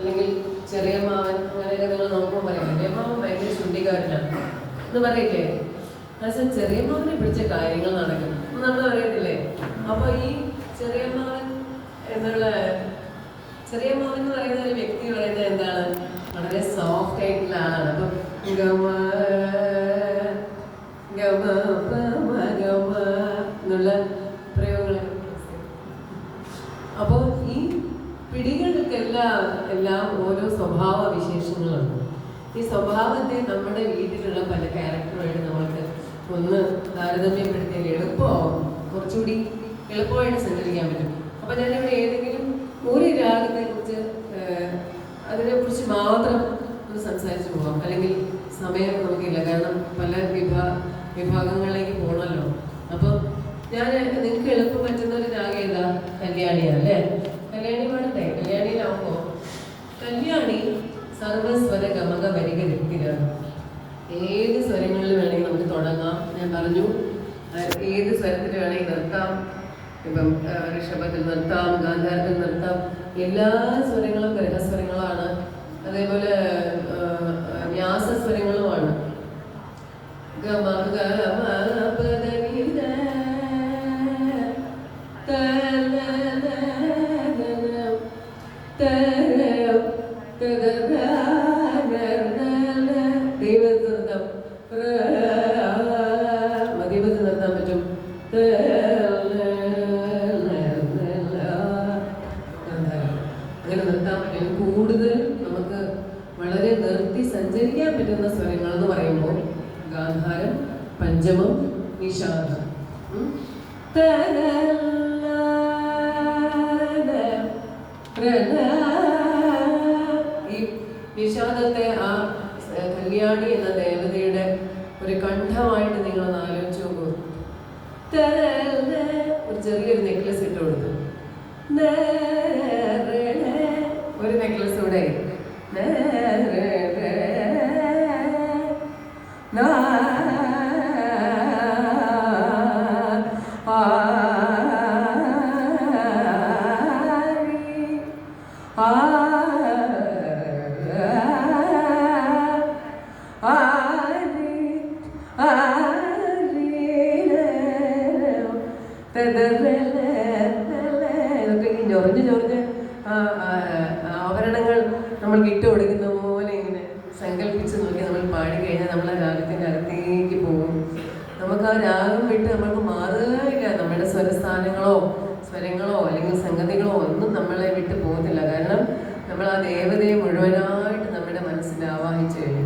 അല്ലെങ്കിൽ ചെറിയ മാവൻ അങ്ങനെയൊക്കെ നിങ്ങൾ നോക്കുമ്പോൾ പറയാം വലിയ മാവൻ ഭയങ്കര ശുദ്ധിക്കാരനാണ് എന്ന് പറയില്ലേ. പക്ഷെ ചെറിയ മാവനെ പിടിച്ച കാര്യങ്ങൾ നടക്കും നമ്മൾ അറിയത്തില്ലേ. അപ്പോൾ ഈ ചെറിയ മാവൻ എന്നുള്ള ചെറിയ മാവൻ എന്ന് പറയുന്ന ഒരു വ്യക്തി പറയുന്നത് എന്താണ്, വളരെ സോഫ്റ്റ് ആയിട്ടുള്ള ആളാണ്. അപ്പം എന്നുള്ള പ്രയോഗങ്ങൾ. അപ്പോൾ ഈ പിടികൾക്കെല്ലാം ഓരോ സ്വഭാവ വിശേഷങ്ങളുണ്ട്. ഈ സ്വഭാവത്തെ നമ്മുടെ വീട്ടിലുള്ള പല ക്യാരക്ടറുമായിട്ട് നമ്മൾക്ക് ഒന്ന് താരതമ്യപ്പെടുത്തിയാൽ എളുപ്പമാവും, കുറച്ചുകൂടി എളുപ്പമായിട്ട് സഞ്ചരിക്കാൻ പറ്റും. അപ്പം ഞാനിവിടെ ഏതെങ്കിലും ഒരു രാഗത്തെക്കുറിച്ച് അതിനെക്കുറിച്ച് മാത്രം ഒന്ന് സംസാരിച്ചു പോകാം. അല്ലെങ്കിൽ സമയം നമുക്കില്ല, കാരണം പല വിഭാഗങ്ങളിലേക്ക് പോകണമല്ലോ. അപ്പം ഞാൻ നിങ്ങൾക്ക് എളുപ്പം പറ്റുന്ന ഒരു രാഗം ഏതാ? കല്യാണിയാണ് അല്ലേ? കല്യാണി പാടട്ടെ. കല്യാണിയിലാവുമ്പോൾ കല്യാണി സർവസ്വര ഗമക വരിക വ്യക്തിയാണ്. ഏത് സ്വരങ്ങളിൽ വേണമെങ്കിൽ നമുക്ക് തുടങ്ങാം. ഞാൻ പറഞ്ഞു ഏത് സ്വരത്തിൽ വേണമെങ്കിൽ നിർത്താം. ഇപ്പം ഋഷഭത്തിൽ നിർത്താം, ഗാന്ധാരത്തിൽ നിർത്താം. എല്ലാ സ്വരങ്ങളും ഗ്രഹസ്വരങ്ങളാണ്, അതേപോലെ വ്യാസസ്വരങ്ങളുമാണ്. ഗമ ഗമ പദനിധ ദൈവത്തിൽ നിർത്താൻ പറ്റും. അങ്ങനെ നിർത്താൻ പറ്റും. കൂടുതൽ നമുക്ക് വളരെ നിർത്തി സഞ്ചരിക്കാൻ പറ്റുന്ന സ്വരങ്ങൾ എന്ന് പറയുമ്പോൾ ഗാന്ധാരം, പഞ്ചമം, നിഷാദം. ഈ നിഷാദത്തെ ആ കല്യാണി എന്ന ദേവതയുടെ ഒരു കണ്ഠമായിട്ട് നിങ്ങളൊന്ന് ആലോചിച്ച് നോക്കൂ. ഒരു ചെറിയൊരു നെക്ലസ് ഇട്ട് കൊടുത്തു, ഒരു നെക്ലസ് ഇവിടെ ഇതൊക്കെ ചൊറിഞ്ഞ് ആഭരണങ്ങൾ നമ്മൾക്ക് ഇട്ട് കൊടുക്കുന്ന പോലെ ഇങ്ങനെ സങ്കല്പിച്ച് നോക്കി നമ്മൾ പാടി കഴിഞ്ഞാൽ നമ്മൾ ആ രാഗത്തിൻ്റെ അകത്തേക്ക് പോകും. നമുക്ക് ആ രാഗം വിട്ട് നമ്മൾക്ക് മാറുകയില്ല. നമ്മുടെ സ്വരസ്ഥാനങ്ങളോ സ്വരങ്ങളോ അല്ലെങ്കിൽ സംഗതികളോ ഒന്നും നമ്മളെ വിട്ട് പോകത്തില്ല. കാരണം നമ്മൾ ആ ദേവതയെ മുഴുവനായിട്ട് നമ്മുടെ മനസ്സിൽ ആവാഹിച്ചു കഴിഞ്ഞു.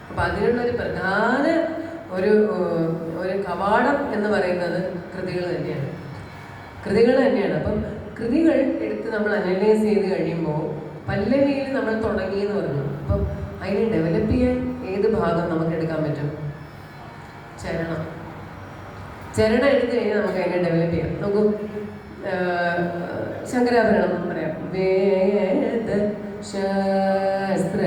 അപ്പം അതിനുള്ളൊരു പ്രധാന ഒരു കവാടം എന്ന് പറയുന്നത് കൃതികൾ തന്നെയാണ്. അപ്പം കൃതികൾ എടുത്ത് നമ്മൾ അനലൈസ് ചെയ്ത് കഴിയുമ്പോൾ പല്ലവിയിൽ നമ്മൾ തുടങ്ങിയെന്ന് പറഞ്ഞു. അപ്പം അതിനെ ഡെവലപ്പ് ചെയ്യാൻ ഏത് ഭാഗം നമുക്ക് എടുക്കാൻ പറ്റും? ചരണം എടുത്തു കഴിഞ്ഞാൽ നമുക്ക് അതിനെ ഡെവലപ്പ് ചെയ്യാം. നോക്കൂ, ശങ്കരാഭരണം പറയാം. വേദ ശാസ്ത്ര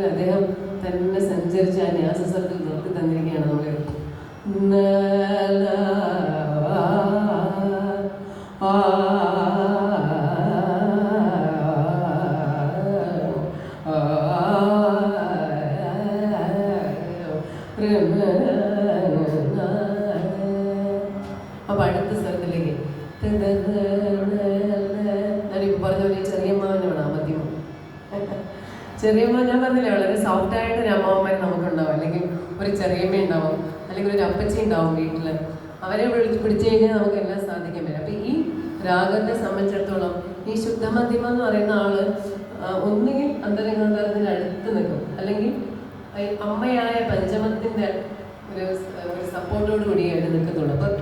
അദ്ദേഹം തന്നെ സഞ്ചരിച്ച ആ ന്യാസസ്ഥലത്തിൽ നിർത്തി തന്നിരിക്കുകയാണ് നമ്മളെ. അപ്പൊ അടുത്ത സ്ഥലത്തിലേക്ക് ഞാനിപ്പോൾ പറഞ്ഞ പോലെ ചെറിയമ്മാവനാണ് ആ മധ്യമം. ചെറിയമ്മ ഞാൻ പറഞ്ഞില്ലേ, വളരെ സോഫ്റ്റായിട്ടൊരു അമ്മാവന്മാർ നമുക്കുണ്ടാവും, അല്ലെങ്കിൽ ഒരു ചെറിയമ്മ ഉണ്ടാവും, അല്ലെങ്കിൽ ഒരു അപ്പച്ചി ഉണ്ടാവും വീട്ടിൽ. അവരെ പിടിച്ചു കഴിഞ്ഞാൽ നമുക്ക് എല്ലാം സാധിക്കാൻ പറ്റും. അപ്പം ഈ രാഗത്തെ സംബന്ധിച്ചിടത്തോളം ഈ ശുദ്ധമധ്യമം എന്ന് പറയുന്ന ആള് ഒന്നുകിൽ അന്തരംഗാന്തരത്തിന് അടുത്ത് നിൽക്കും, അല്ലെങ്കിൽ അമ്മയായ പഞ്ചമത്തിൻ്റെ ഒരു സപ്പോർട്ടോട് കൂടിയായിട്ട് നിൽക്കത്തുള്ളൂ. അപ്പം